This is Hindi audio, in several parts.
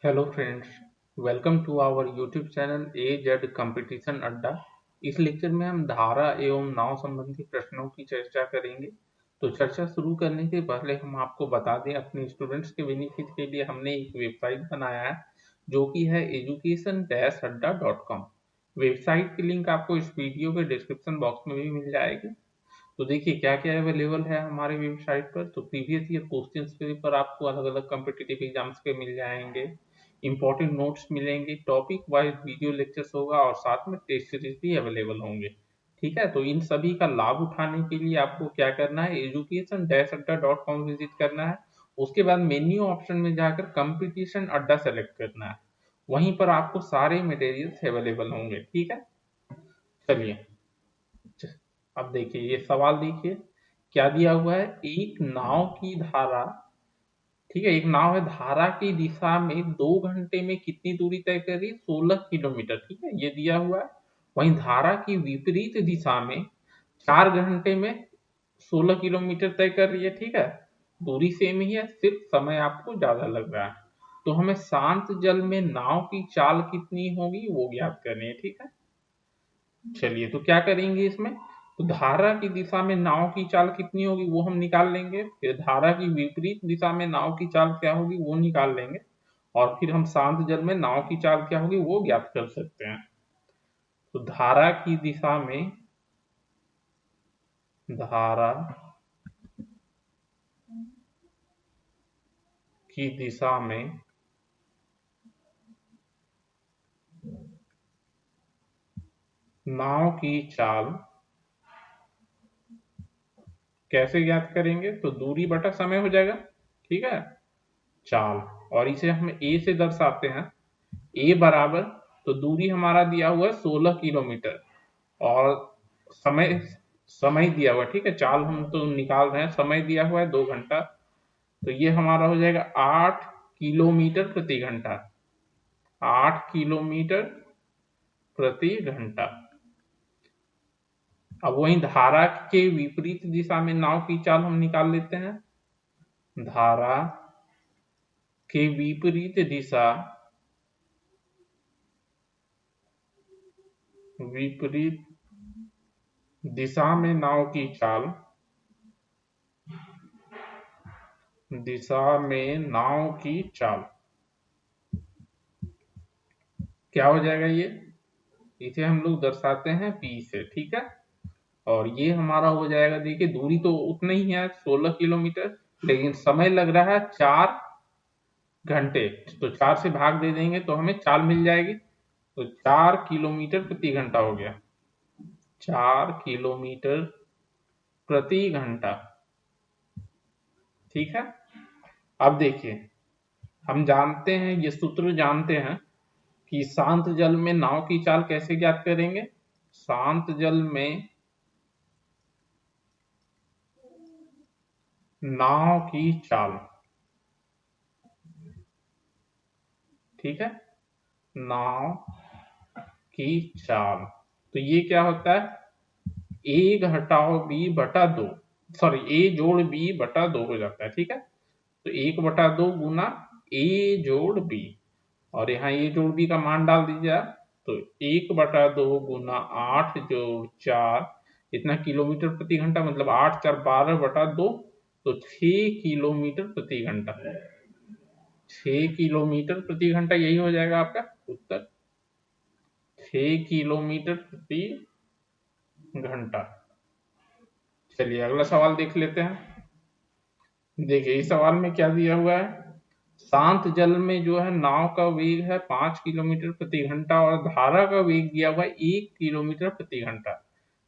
Hello friends, welcome to our YouTube channel A Z competition अड्डा। इस लेक्चर में हम धारा एवं नाव संबंधी प्रश्नों की चर्चा करेंगे। तो चर्चा शुरू करने से पहले हम आपको बता दें, अपने स्टूडेंट्स के बेनिफिट के लिए हमने एक वेबसाइट बनाया है जो कि है education-adda.com। वेबसाइट की लिंक आपको इस वीडियो के डिस्क्रिप्शन बॉक्स में भी मिल जाएगी। तो देखिए क्या क्या अवेलेबल है हमारे वेबसाइट पर। तो प्रीवियस ईयर क्वेश्चंस पेपर आपको अलग अलग कॉम्पिटिटिव एग्जाम्स के मिल जाएंगे, इंपॉर्टेंट नोट्स मिलेंगे, टॉपिक वाइज वीडियो लेक्चर्स होगा और साथ में टेस्ट सीरीज भी अवेलेबल होंगे। ठीक है, तो इन सभी का लाभ उठाने के लिए आपको क्या करना है, education-adda.com विजिट करना है। उसके बाद मेन्यू ऑप्शन में जाकर कंपटीशन अड्डा सेलेक्ट करना है। वहीं पर आपको सारे मटेरियल्स अवेलेबल होंगे। ठीक है, चलिए अब देखिए ये सवाल, देखिए क्या दिया हुआ है। एक नाव की धारा, ठीक है, एक नाव है, धारा की दिशा में 2 घंटे में कितनी दूरी तय कर रही है, 16 किलोमीटर। ठीक है, ये दिया हुआ है। वहीं धारा की विपरीत दिशा में 4 घंटे में 16 किलोमीटर तय कर रही है। ठीक है, दूरी सेम ही है, सिर्फ समय आपको ज्यादा लग रहा है। तो हमें शांत जल में नाव की चाल कितनी होगी वो ज्ञात करनी है। ठीक है, चलिए तो क्या करेंगे इसमें। तो धारा की दिशा में नाव की चाल कितनी होगी वो हम निकाल लेंगे, फिर धारा की विपरीत दिशा में नाव की चाल क्या होगी वो निकाल लेंगे, और फिर हम शांत जल में नाव की चाल क्या होगी वो ज्ञात कर सकते हैं। तो धारा की दिशा में नाव की चाल कैसे ज्ञात करेंगे, तो दूरी बटा समय हो जाएगा। ठीक है, चाल, और इसे हम ए से दर्शाते हैं। ए बराबर, तो दूरी हमारा दिया हुआ है 16 किलोमीटर, और समय समय दिया हुआ है। ठीक है, चाल हम तो निकाल रहे हैं, समय दिया हुआ है 2 घंटा। तो ये हमारा हो जाएगा 8 किलोमीटर प्रति घंटा। 8 किलोमीटर प्रति घंटा। अब वही धारा के विपरीत दिशा में नाव की चाल हम निकाल लेते हैं। धारा के विपरीत दिशा में नाव की चाल, दिशा में नाव की चाल क्या हो जाएगा, ये इसे हम लोग दर्शाते हैं पी से। ठीक है, और ये हमारा हो जाएगा, देखिए दूरी तो उतना ही है 16 किलोमीटर, लेकिन समय लग रहा है 4 घंटे। तो 4 से भाग दे देंगे तो हमें चाल मिल जाएगी। तो 4 किलोमीटर प्रति घंटा हो गया, 4 किलोमीटर प्रति घंटा। ठीक है, अब देखिए हम जानते हैं, ये सूत्र जानते हैं कि शांत जल में नाव की चाल कैसे ज्ञात करेंगे। शांत जल में नाव की चाल, ठीक है, नाव की चाल, तो ये क्या होता है, ए घटाओ बी बटा दो, सॉरी ए जोड़ बी बटा दो हो जाता है। ठीक है, तो 1/2 गुना ए जोड़ बी, और यहाँ ए जोड़ बी का मान डाल दीजिए आप। तो 1/2 गुना 8 जोड़ 4, इतना किलोमीटर प्रति घंटा, मतलब 8×4=12, तो 6 किलोमीटर प्रति घंटा। 6 किलोमीटर प्रति घंटा, यही हो जाएगा आपका उत्तर, 6 किलोमीटर प्रति घंटा। चलिए अगला सवाल देख लेते हैं। देखिए इस सवाल में क्या दिया हुआ है। शांत जल में जो है नाव का वेग है 5 किलोमीटर प्रति घंटा, और धारा का वेग दिया हुआ है 1 किलोमीटर प्रति घंटा।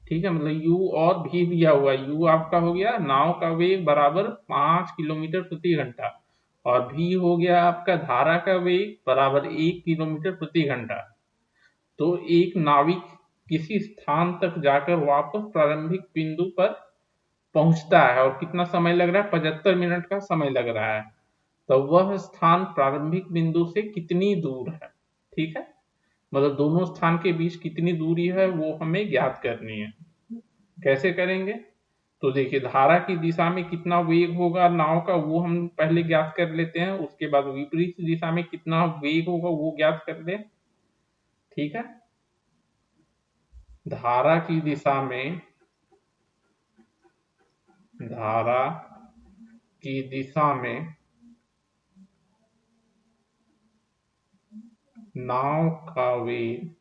ठीक है, मतलब u और v दिया हुआ है। u आपका हो गया नाव का वेग बराबर 5 किलोमीटर प्रति घंटा, और v हो गया आपका धारा का वेग बराबर 1 किलोमीटर प्रति घंटा। तो एक नाविक किसी स्थान तक जाकर वापस प्रारंभिक बिंदु पर पहुंचता है, और कितना समय लग रहा है, 75 मिनट का समय लग रहा है। तो वह स्थान प्रारंभिक बिंदु से कितनी दूर है। ठीक है, मतलब दोनों स्थान के बीच कितनी दूरी है वो हमें ज्ञात करनी है। कैसे करेंगे, तो देखिए धारा की दिशा में कितना वेग होगा नाव का वो हम पहले ज्ञात कर लेते हैं, उसके बाद विपरीत दिशा में कितना वेग होगा वो ज्ञात कर लें। ठीक है, धारा की दिशा में धारा की दिशा में नाव का वेग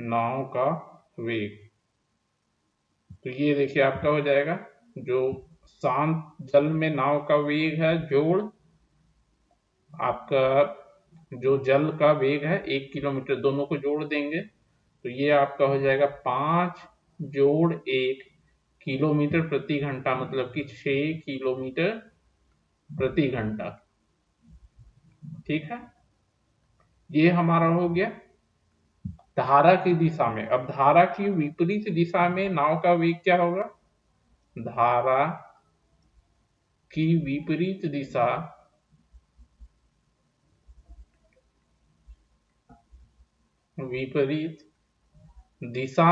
नाव का वेग तो ये देखिए आपका हो जाएगा जो शांत जल में नाव का वेग है जोड़ आपका जो जल का वेग है 1 किलोमीटर, दोनों को जोड़ देंगे तो ये आपका हो जाएगा 5 + 1 किलोमीटर प्रति घंटा, मतलब कि 6 किलोमीटर प्रति घंटा। ठीक है, ये हमारा हो गया धारा की दिशा में। अब धारा की विपरीत दिशा में नाव का वेग क्या होगा? धारा की विपरीत दिशा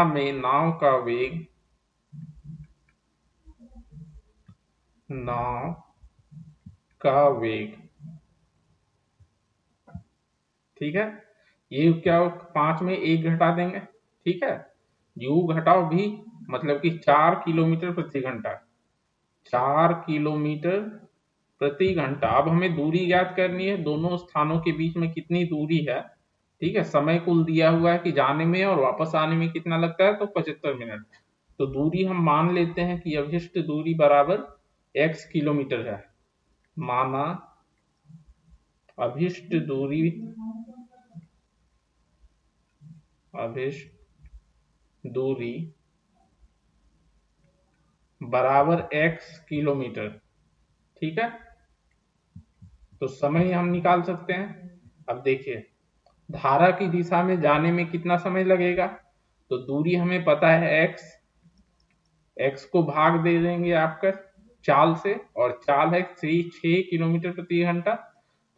में नाव का वेग ठीक है, ये क्या हो 5 में 1 घटा देंगे। ठीक है, यू घटाओ भी मतलब कि 4 किलोमीटर प्रति घंटा 4 किलोमीटर प्रति घंटा। अब हमें दूरी ज्ञात करनी है, दोनों स्थानों के बीच में कितनी दूरी है। ठीक है, समय कुल दिया हुआ है कि जाने में और वापस आने में कितना लगता है, तो 75 मिनट। तो दूरी हम मान लेते हैं कि अभिष्ट दूरी बराबर x किलोमीटर है। माना अभिष्ट दूरी बराबर x किलोमीटर। ठीक है, तो समय हम निकाल सकते हैं। अब देखिए धारा की दिशा में जाने में कितना समय लगेगा, तो दूरी हमें पता है x को भाग दे देंगे आपका चाल से, और चाल है 6 किलोमीटर प्रति घंटा,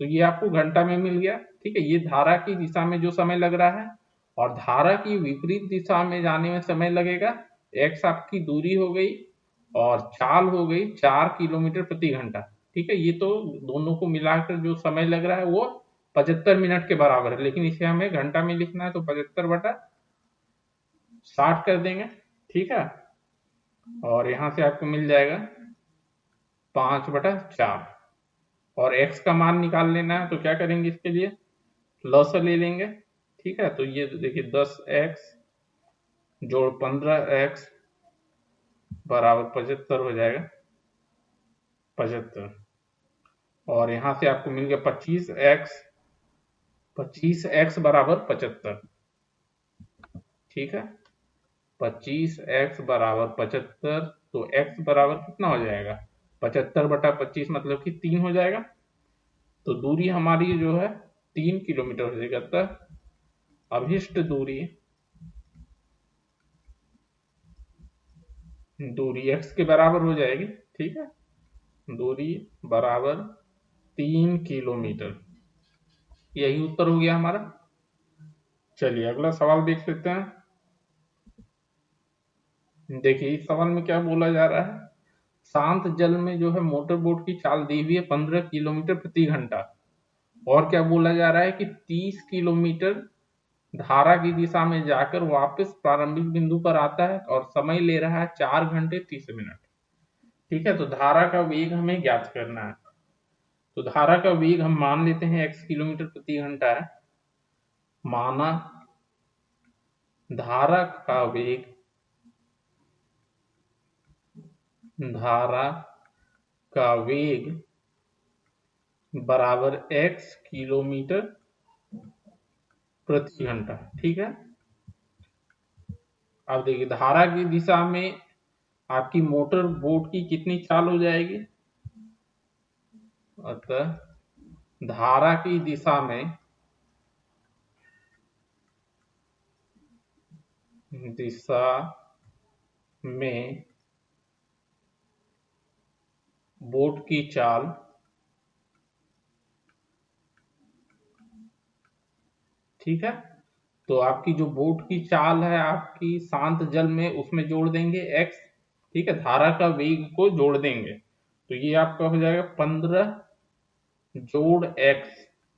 तो ये आपको घंटा में मिल गया। ठीक है, ये धारा की दिशा में जो समय लग रहा है, और धारा की विपरीत दिशा में जाने में समय लगेगा x आपकी दूरी हो गई और चाल हो गई 4 किलोमीटर प्रति घंटा। ठीक है, ये तो दोनों को मिलाकर जो समय लग रहा है वो 75 मिनट के बराबर है, लेकिन इसे हमें घंटा में लिखना है तो 75/60 कर देंगे। ठीक है, और यहां से आपको मिल जाएगा 5/4, और x का मान निकाल लेना है तो क्या करेंगे, इसके लिए लस ले लेंगे। ठीक है, तो ये देखिए 10x जोड़ 15x बराबर 75 हो जाएगा 75, और यहां से आपको मिल गया 25x बराबर 75। ठीक है, 25x बराबर 75, तो x बराबर कितना हो जाएगा 75/25 मतलब कि 3 हो जाएगा। तो दूरी हमारी जो है 3 किलोमीटर हो जाएगा। तो अभिष्ट दूरी x के बराबर हो जाएगी। ठीक है, दूरी बराबर 3 किलोमीटर, यही उत्तर हो गया हमारा। चलिए अगला सवाल देख लेते हैं। देखिए इस सवाल में क्या बोला जा रहा है, शांत जल में जो है मोटर बोट की चाल दी हुई है 15 किलोमीटर प्रति घंटा, और क्या बोला जा रहा है कि 30 किलोमीटर धारा की दिशा में जाकर वापस प्रारंभिक बिंदु पर आता है, और समय ले रहा है 4 घंटे 30 मिनट। ठीक है, तो धारा का वेग हमें ज्ञात करना है। तो धारा का वेग हम मान लेते हैं x किलोमीटर प्रति घंटा है। माना धारा का वेग बराबर x किलोमीटर प्रति घंटा। ठीक है, अब देखिए धारा की दिशा में आपकी मोटर बोट की कितनी चाल हो जाएगी, अतः धारा की दिशा में बोट की चाल ठीक है तो आपकी जो बोट की चाल है आपकी शांत जल में, उसमें जोड़ देंगे x, ठीक है, धारा का वेग को जोड़ देंगे, तो ये आपका हो जाएगा 15 जोड़ x,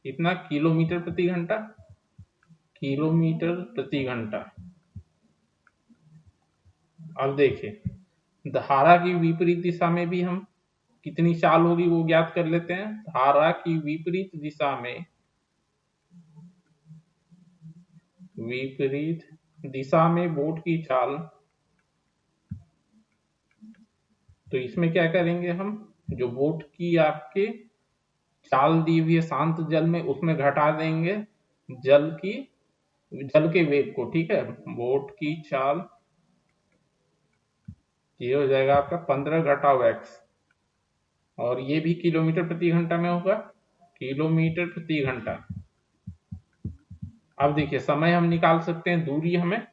इतना किलोमीटर प्रति घंटा, किलोमीटर प्रति घंटा। अब देखिए धारा की विपरीत दिशा में भी हम कितनी चाल होगी वो ज्ञात कर लेते हैं। धारा की विपरीत दिशा में, विपरीत दिशा में बोट की चाल, तो इसमें क्या करेंगे हम, जो बोट की आपके चाल दी हुई है शांत जल में, उसमें घटा देंगे जल की, जल के वेग को, ठीक है। बोट की चाल ये हो जाएगा आपका 15 घटाव x, और ये भी किलोमीटर प्रति घंटा में होगा, किलोमीटर प्रति घंटा। अब देखिए समय हम निकाल सकते हैं, दूरी हमें,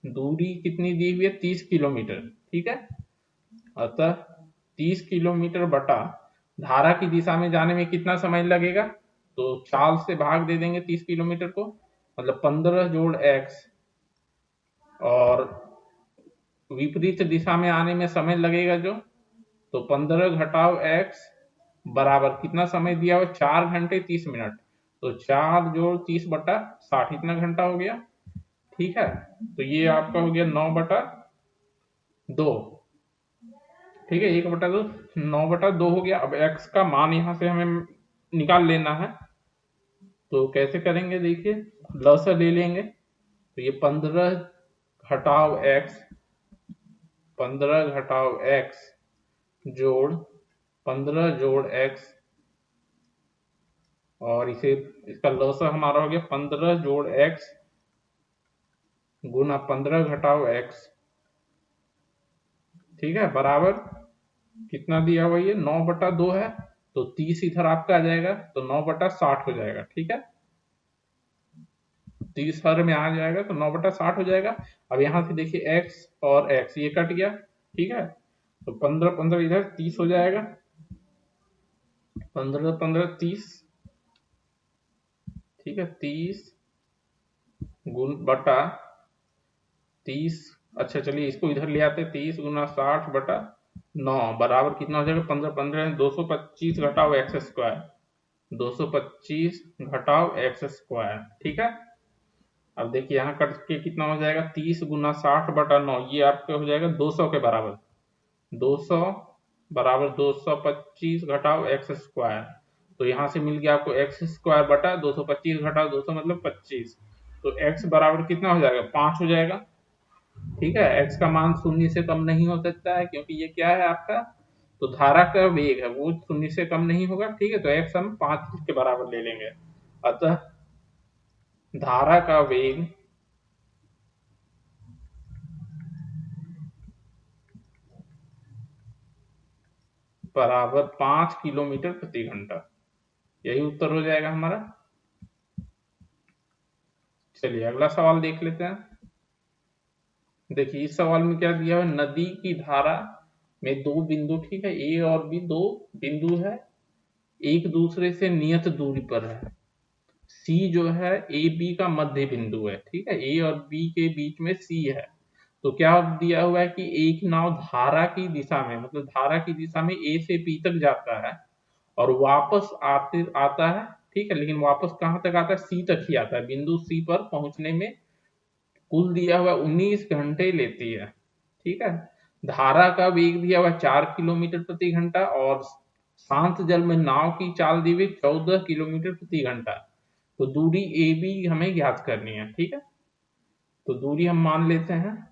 दूरी कितनी दी हुई है 30 किलोमीटर, ठीक है। अतः 30 किलोमीटर बटा धारा की दिशा में जाने में कितना समय लगेगा, तो चाल से भाग दे देंगे 30 किलोमीटर को, मतलब 15 जोड़ x, और विपरीत दिशा में आने में समय लगेगा जो, तो 15 घटाव x बराबर कितना समय दिया हुआ, 4 घंटे 30 मिनट, तो 4 जोड़ 30 बटा 60, इतना घंटा हो गया, ठीक है। तो ये आपका हो गया 9/2, ठीक है, 1/2, 9/2 हो गया। अब x का मान यहां से हमें निकाल लेना है, तो कैसे करेंगे देखिए, लसा ले लेंगे, तो ये 15 घटाव x, 15 घटाव x जोड़ 15 जोड़ x, और इसे, इसका लसा हमारा हो गया 15 जोड़ x गुना 15 घटाव x, ठीक है, बराबर कितना दिया हुआ, ये 9/2 है, तो 30 इधर आपका आ जाएगा, तो 9/60 हो जाएगा, ठीक है, 30 हर में आ जाएगा, तो 9/60 हो जाएगा। अब यहाँ से देखिए x और x ये कट गया, ठीक है, तो 15 15 इधर 30 हो जाएगा, 15 15 30, ठीक है, 30 गुण बटा 30, अच्छा चलिए इसको इधर ले आते, 30 गुना 60/9 बराबर कितना हो जाएगा, 15 15 225 घटाव एक्स स्क्वायर, 225 घटाव एक्स स्क्वायर, ठीक है। अब देखिए यहाँ कट के कितना हो जाएगा, 30 गुना 60/9, ये आपका हो जाएगा 200 के बराबर, 200 बराबर 225 घटाव एक्स स्क्वायर, तो यहाँ से मिल गया आपको एक्स स्क्वायर बटा 225 घटाव 200 मतलब 25, तो x बराबर कितना हो जाएगा, 5 हो जाएगा, ठीक है। x का मान शून्य से कम नहीं हो सकता है, क्योंकि ये क्या है आपका, तो धारा का वेग है वो शून्य से कम नहीं होगा, ठीक है, तो x हम 5 के बराबर ले लेंगे। अतः धारा का वेग बराबर 5 किलोमीटर प्रति घंटा, यही उत्तर हो जाएगा हमारा। चलिए अगला सवाल देख लेते हैं। देखिए इस सवाल में क्या दिया है, नदी की धारा में दो बिंदु, ठीक है, ए और बी दो बिंदु है, एक दूसरे से नियत दूरी पर है, सी जो है ए बी का मध्य बिंदु है, ठीक है, ए और बी के बीच में सी है। तो क्या दिया हुआ है कि एक नाव धारा की दिशा में, मतलब धारा की दिशा में ए से बी तक जाता है और वापस आते आता है, ठीक है, लेकिन वापस कहाँ तक आता है, सी तक ही आता है, बिंदु सी पर पहुंचने में कुल दिया हुआ 19 घंटे लेती है, ठीक है। धारा का वेग दिया हुआ 4 किलोमीटर प्रति घंटा, और शांत जल में नाव की चाल दी हुई 14 किलोमीटर प्रति घंटा, तो दूरी ए बी हमें ज्ञात करनी है, ठीक है। तो दूरी हम मान लेते हैं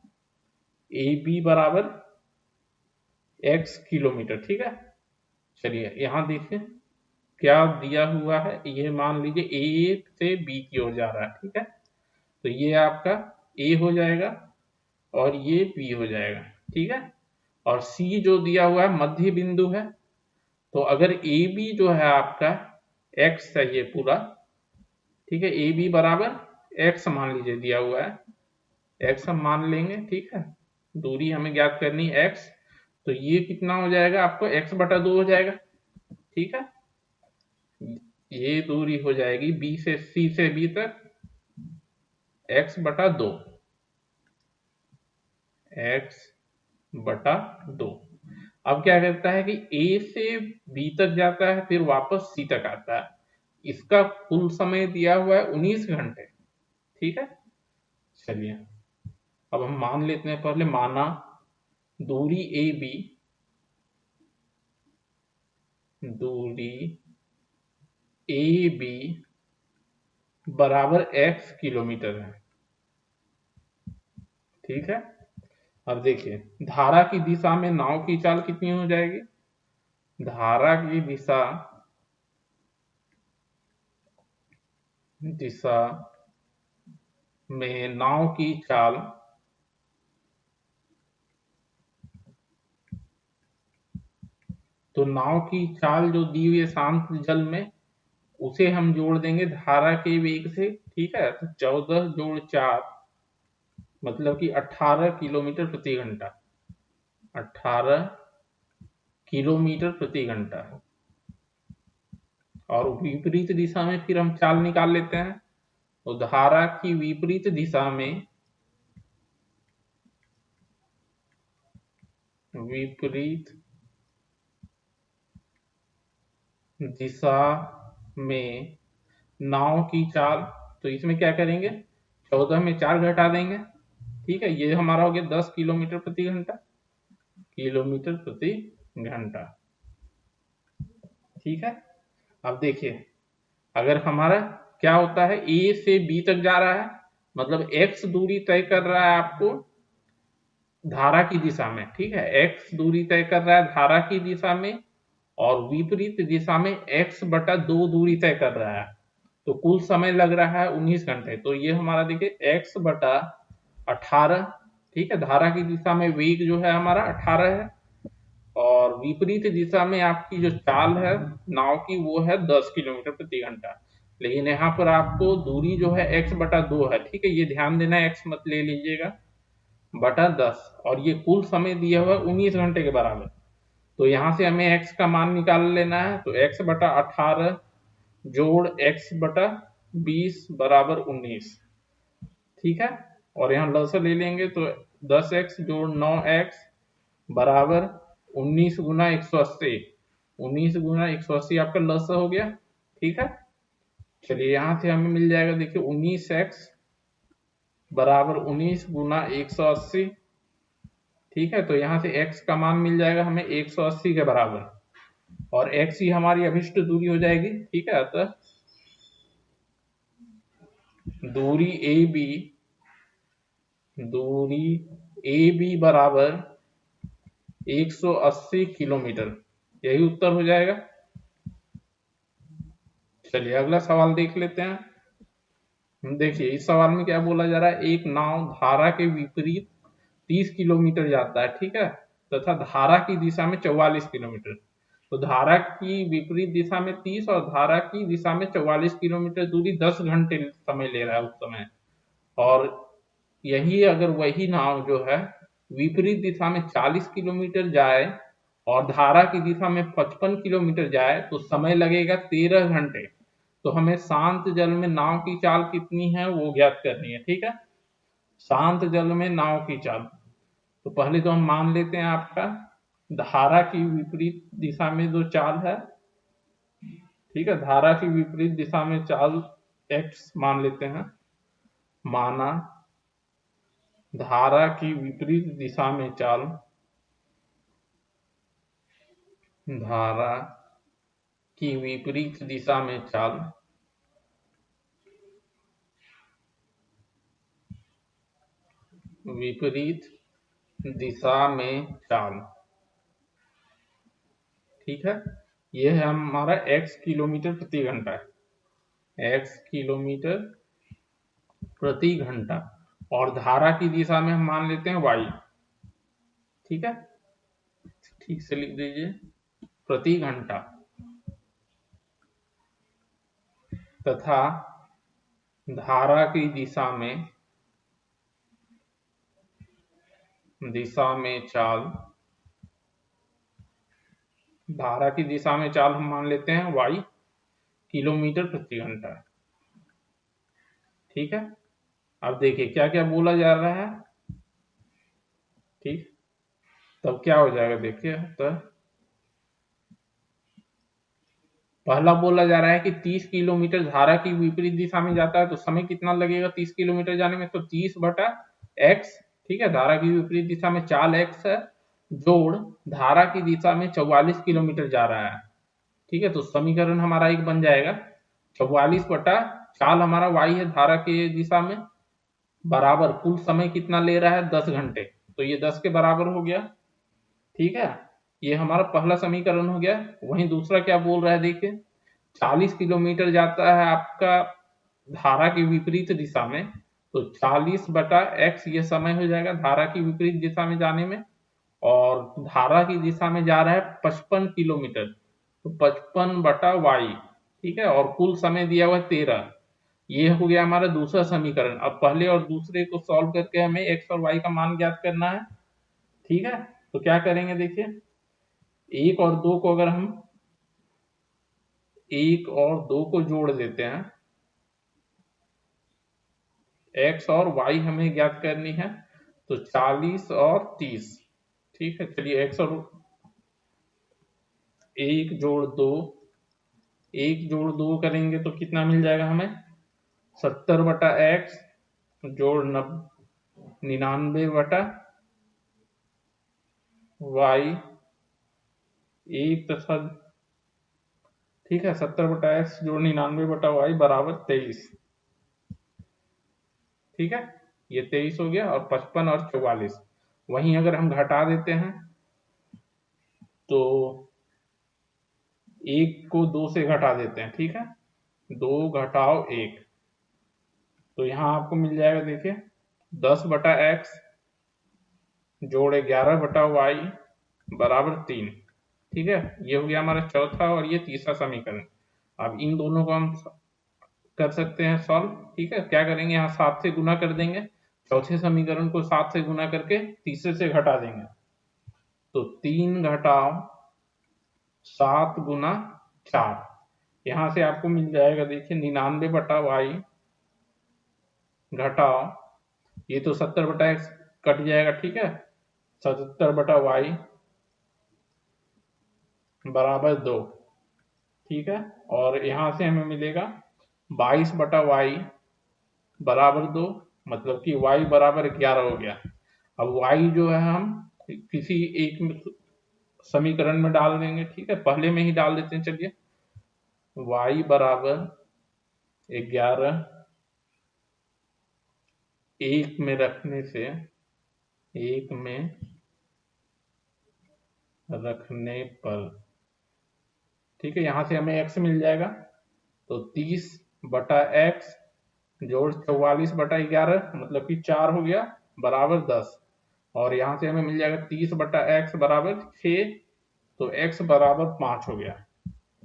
ए बी बराबर x किलोमीटर, ठीक है। चलिए यहाँ देखिए क्या दिया हुआ है, ये मान लीजिए ए से बी की ओर जा रहा है, ठीक है, तो ये आपका ए हो जाएगा और ये बी हो जाएगा, ठीक है। और सी जो दिया हुआ है मध्य बिंदु है, तो अगर ए बी जो है आपका x है ये पूरा, ठीक है, ए बी बराबर x मान लीजिए दिया हुआ है, x हम मान लेंगे, ठीक है, दूरी हमें ज्ञात करनी है x, तो ये कितना हो जाएगा आपको, x/2 हो जाएगा, ठीक है। ये दूरी हो जाएगी बी से सी से बी तक, x/2, x/2। अब क्या करता है कि A से B तक जाता है, फिर वापस C तक आता है। इसका कुल समय दिया हुआ है 19 घंटे। ठीक है, चलिए अब हम मान लेते हैं। पहले माना दूरी AB बराबर x किलोमीटर है। ठीक है, अब देखिए धारा की दिशा में नाव की चाल कितनी हो जाएगी। धारा की दिशा में नाव की चाल तो नाव की चाल जो दी हुई है शांत जल में, उसे हम जोड़ देंगे धारा के वेग से। ठीक है, तो 14 जोड़ 4 मतलब कि 18 किलोमीटर प्रति घंटा। 18 किलोमीटर प्रति घंटा। और विपरीत दिशा में फिर हम चाल निकाल लेते हैं। तो धारा की विपरीत दिशा में नाव की चाल, तो इसमें क्या करेंगे 14 में 4 घटा देंगे। ठीक है, ये हमारा हो गया 10 किलोमीटर प्रति घंटा। किलोमीटर प्रति घंटा। ठीक है, अब देखिए अगर हमारा क्या होता है A से B तक जा रहा है, मतलब x दूरी तय कर रहा है आपको धारा की दिशा में। ठीक है, x दूरी तय कर रहा है धारा की दिशा में और विपरीत दिशा में x/2 दूरी तय कर रहा है। तो कुल समय लग रहा है 19 घंटे। तो ये हमारा देखिए x/18। ठीक है, धारा की दिशा में वेग जो है हमारा 18 है और विपरीत दिशा में आपकी जो चाल है नाव की वो है 10 किलोमीटर प्रति घंटा। लेकिन यहाँ पर आपको दूरी जो है x/2 है। ठीक है, ये ध्यान देना, x मत ले लीजिएगा, बटा 10। और ये कुल समय दिया हुआ है 19 घंटे के बराबर। तो यहाँ से हमें x का मान निकाल लेना है। तो x/18 जोड़ x/20 बराबर 19। ठीक है, और यहाँ लसा ले लेंगे तो 10x जोड़ 9x बराबर 19 गुना 180। 19 गुना 180 आपका लसा हो गया। ठीक है, चलिए यहाँ से हमें मिल जाएगा, देखिए 19x बराबर 19 गुना 180। ठीक है, तो यहाँ से x का मान मिल जाएगा हमें 180 के बराबर और x ही हमारी अभिष्ट दूरी हो जाएगी। ठीक है, अतः दूरी AB बराबर 180 किलोमीटर, यही उत्तर हो जाएगा। चलिए अगला सवाल देख लेते हैं। देखिए इस सवाल में क्या बोला जा रहा है, एक नाव धारा के विपरीत 30 किलोमीटर जाता है। ठीक है, तथा धारा की दिशा में 44 किलोमीटर। तो धारा की विपरीत दिशा में 30 और धारा की दिशा में 44 किलोमीटर दूरी 10 घंटे समय ले रहा है उस समय। और यही अगर वही नाव जो है विपरीत दिशा में 40 किलोमीटर जाए और धारा की दिशा में 55 किलोमीटर जाए तो समय लगेगा 13 घंटे। तो हमें शांत जल में नाव की चाल कितनी है वो ज्ञात करनी है। ठीक है, शांत जल में नाव की चाल, तो पहले तो हम मान लेते हैं आपका धारा की विपरीत दिशा में जो चाल है। ठीक है, धारा की विपरीत दिशा में चाल x मान लेते हैं। माना धारा की विपरीत दिशा में चाल, धारा की विपरीत दिशा में चाल विपरीत दिशा में चाल। ठीक है, ये है हमारा x किलोमीटर प्रति घंटा है, x किलोमीटर प्रति घंटा। और धारा की दिशा में हम मान लेते हैं y। ठीक है, ठीक से लिख दीजिए, प्रति घंटा। तथा धारा की दिशा में चाल, धारा की दिशा में चाल हम मान लेते हैं y किलोमीटर प्रति घंटा। ठीक है, अब देखिए क्या क्या बोला जा रहा है, ठीक। तब क्या हो जाएगा देखिए, तो पहला बोला जा रहा है कि 30 किलोमीटर धारा की विपरीत दिशा में जाता है, तो समय कितना लगेगा 30 किलोमीटर जाने में, तो 30 बटा एक्स, ठीक है, धारा की विपरीत दिशा में चाल एक्स है, जोड़ धारा की दिशा में 44 किलोमीटर जा रहा है, ठीक है। तो समीकरण हमारा एक बन जाएगा 44 बटा चाल हमारा वाई है धारा की दिशा में, बराबर कुल समय कितना ले रहा है 10 घंटे, तो ये 10 के बराबर हो गया, ठीक है। ये हमारा पहला समीकरण हो गया। वहीं दूसरा क्या बोल रहा है देखिए, 40 किलोमीटर जाता है आपका धारा की विपरीत दिशा में, तो 40 बटा एक्स ये समय हो जाएगा धारा की विपरीत दिशा में जाने में, और धारा की दिशा में जा रहा है 55 किलोमीटर, तो 55 बटा वाई, ठीक है, और कुल समय दिया हुआ है 13। ये हो गया हमारा दूसरा समीकरण। अब पहले और दूसरे को सॉल्व करके हमें एक्स और वाई का मान ज्ञात करना है, ठीक है। तो क्या करेंगे देखिए, एक और दो को अगर हम एक और दो को जोड़ देते हैं, एक्स और वाई हमें ज्ञात करनी है, तो 40 और 30, ठीक है। चलिए एक्स और एक जोड़ दो, एक जोड़ दो करेंगे तो कितना मिल जाएगा हमें, 70 बटा एक्स जोड़ 99 बटा वाई, एक तथा, ठीक है, 70 बटा एक्स जोड़ 99 बटा वाई बराबर 23, ठीक है। ये 23 हो गया, और 55 और 44 वहीं अगर हम घटा देते हैं, तो एक को दो से घटा देते हैं, ठीक है, दो घटाओ एक, तो यहाँ आपको मिल जाएगा देखिए 10 बटा एक्स जोड़ 11 बटा वाई बराबर 3, ठीक है। ये हो गया हमारा चौथा और ये तीसरा समीकरण। अब इन दोनों को हम कर सकते हैं सॉल्व, ठीक है। क्या करेंगे, यहाँ 7 से गुना कर देंगे, चौथे समीकरण को 7 से गुना करके तीसरे से घटा देंगे, तो 3 घटाओ 7 गुना 4, यहाँ से आपको मिल जाएगा देखिए 99 बटा वाई घटाओ, ये तो 70 बटा एक्स कट जाएगा, ठीक है, 77 बटा वाई बराबर 2, ठीक है। और यहाँ से हमें मिलेगा 22 बटा वाई बराबर 2, मतलब कि वाई बराबर 11 हो गया। अब वाई जो है हम किसी एक समीकरण में डाल देंगे, ठीक है, पहले में ही डाल देते हैं, चलिए। वाई बराबर 11 एक में रखने से, एक में रखने पर, ठीक है, यहां से हमें x मिल जाएगा, तो 30 बटा एक्स जोड़ 44 बटा 11 मतलब कि 4 हो गया बराबर 10, और यहाँ से हमें मिल जाएगा 30 बटा एक्स बराबर 6, तो x बराबर 5 हो गया,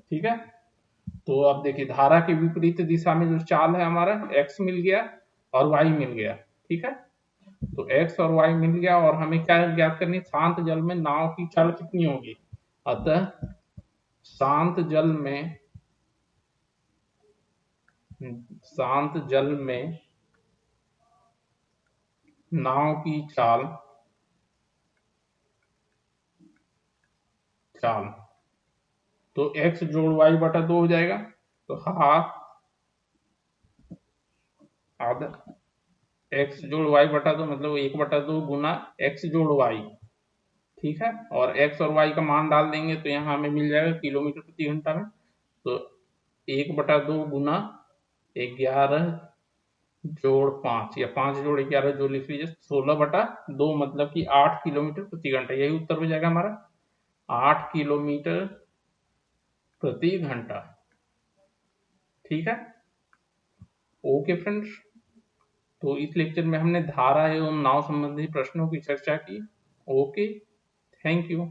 ठीक है। तो अब देखिए धारा के विपरीत दिशा में जो चाल है हमारा, x मिल गया और y मिल गया, ठीक है। तो x और y मिल गया, और हमें क्या ज्ञात करनी, शांत जल में नाव की चाल कितनी होगी। अतः शांत जल में नाव की चाल तो x जोड़ y बटा 2 हो जाएगा, तो हाफ आधा x जोड़ y बटा 2 मतलब 1 बटा 2 गुना x जोड़ y, ठीक है। और x और y का मान डाल देंगे तो यहाँ हमें मिल जाएगा किलोमीटर प्रति घंटा में, तो 1 बटा 2 गुना 11 जोड़ 5 या 5 जोड़ 11 जो लिख लीजिए 16 बटा 2 मतलब कि 8 किलोमीटर प्रति घंटा, यही उत्तर हो जाएगा हमारा 8 किलोमीटर प्रति घंटा, ठीक है। ओके फ्रेंड्स, तो इस लेक्चर में हमने धारा एवं नाव संबंधी प्रश्नों की चर्चा की। Okay, thank you.